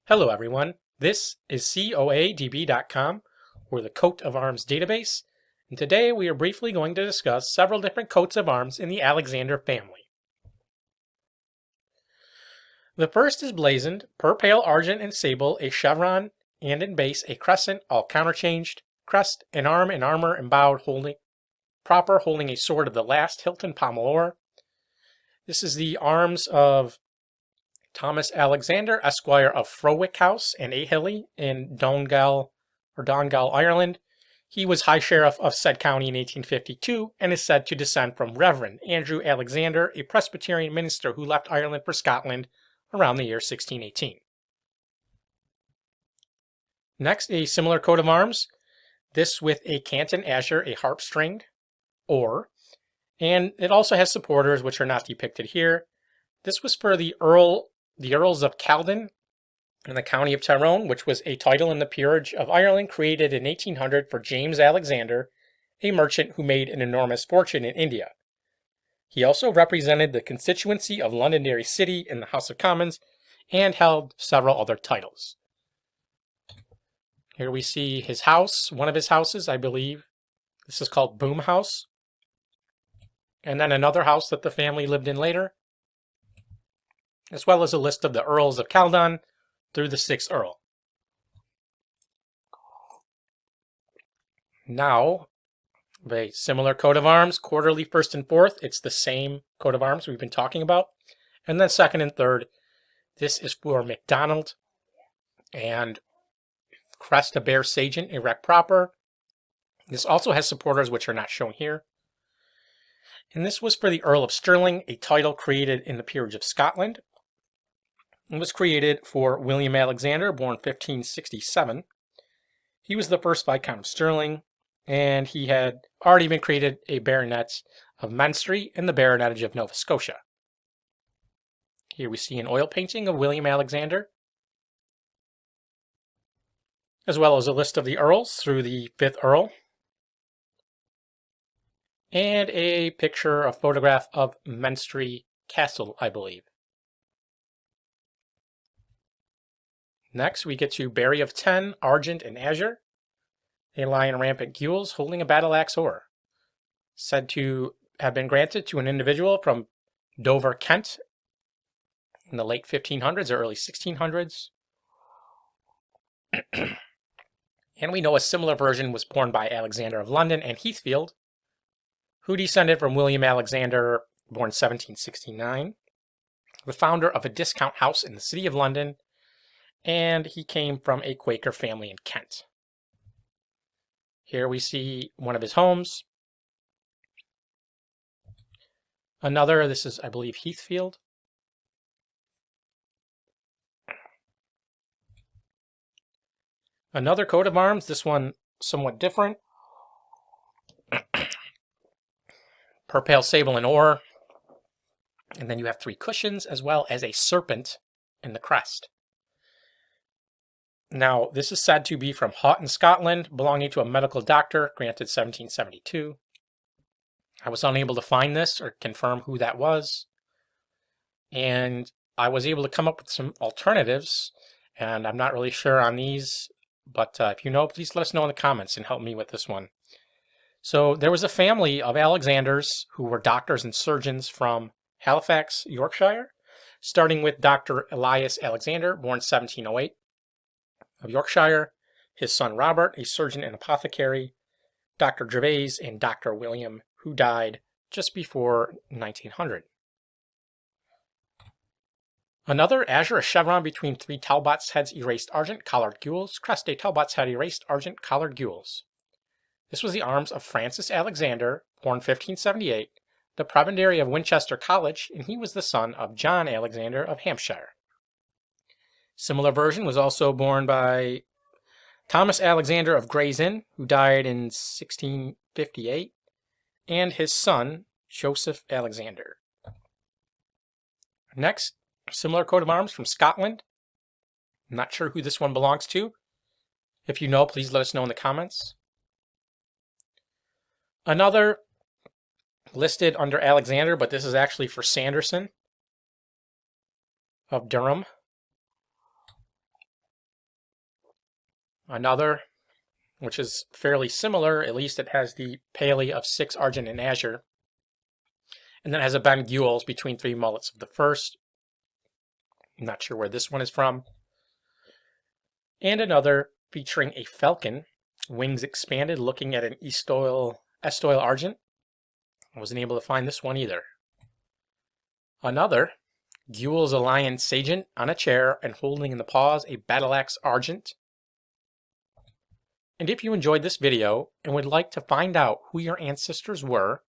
Hello everyone, this is coadb.com, or the Coat of Arms database, and today we are briefly going to discuss several different coats of arms in the Alexander family. The first is blazoned, per pale argent and sable, a chevron, and in base a crescent, all counterchanged, crest, an arm and armour embowed holding a sword of the last hilt and pommel. This is the arms of Thomas Alexander, Esquire of Frowick House and Ahilly in Donegal, Ireland. He was High Sheriff of said county in 1852 and is said to descend from Reverend Andrew Alexander, a Presbyterian Minister who left Ireland for Scotland around the year 1618. Next, a similar coat of arms, this with a canton azure, a harp stringed oar, and it also has supporters which are not depicted here. This was for the Earls of Caledon in the county of Tyrone, which was a title in the Peerage of Ireland created in 1800 for James Alexander, a merchant who made an enormous fortune in India. He also represented the constituency of Londonderry City in the House of Commons and held several other titles. Here we see his house, one of his houses, I believe. This is called Boom House. And then another house that the family lived in later, as well as a list of the Earls of Caledon through the 6th Earl. Now, a similar coat of arms, quarterly 1st and 4th. It's the same coat of arms we've been talking about. And then 2nd and 3rd. This is for MacDonald. And Crest, a bear sejant, erect proper. This also has supporters which are not shown here. And this was for the Earl of Stirling, a title created in the Peerage of Scotland. It was created for William Alexander, born 1567. He was the first Viscount of Stirling, and he had already been created a Baronet of Menstrie in the Baronetage of Nova Scotia. Here we see an oil painting of William Alexander, as well as a list of the Earls through the 5th Earl, and a photograph of Menstrie Castle, I believe. Next, we get to Barry of 10, Argent and Azure, a lion rampant gules holding a battle axe oar, said to have been granted to an individual from Dover, Kent, in the late 1500s or early 1600s. And we know a similar version was borne by Alexander of London and Heathfield, who descended from William Alexander, born 1769, the founder of a discount house in the city of London, and he came from a Quaker family in Kent. Here we see one of his homes. Another, this is, I believe, Heathfield. Another coat of arms, this one somewhat different. Per pale sable and oar. And then you have 3 cushions, as well as a serpent in the crest. Now, this is said to be from Houghton, Scotland, belonging to a medical doctor, granted 1772. I was unable to find this or confirm who that was. And I was able to come up with some alternatives, and I'm not really sure on these, but if you know, please let us know in the comments and help me with this one. So there was a family of Alexanders who were doctors and surgeons from Halifax, Yorkshire, starting with Dr. Elias Alexander, born 1708. Of Yorkshire, his son Robert, a surgeon and apothecary, Dr. Gervais, and Dr. William, who died just before 1900. Another, azure, a chevron between 3 Talbot's heads erased argent, collared gules, crest, a Talbot's head erased argent, collared gules. This was the arms of Francis Alexander, born 1578, the prebendary of Winchester College, and he was the son of John Alexander of Hampshire. Similar version was also borne by Thomas Alexander of Gray's Inn, who died in 1658, and his son, Joseph Alexander. Next, similar coat of arms from Scotland. I'm not sure who this one belongs to. If you know, please let us know in the comments. Another listed under Alexander, but this is actually for Sanderson of Durham. Another, which is fairly similar, at least it has the paley of 6 argent and azure, and then it has a bend gules between 3 mullets of the first. I'm not sure where this one is from. And another featuring a falcon, wings expanded, looking at an estoil argent. I wasn't able to find this one either. Another, gules a lion sejant on a chair and holding in the paws a battle axe argent. And if you enjoyed this video and would like to find out who your ancestors were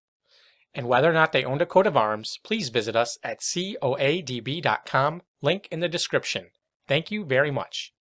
and whether or not they owned a coat of arms, please visit us at coadb.com, link in the description. Thank you very much.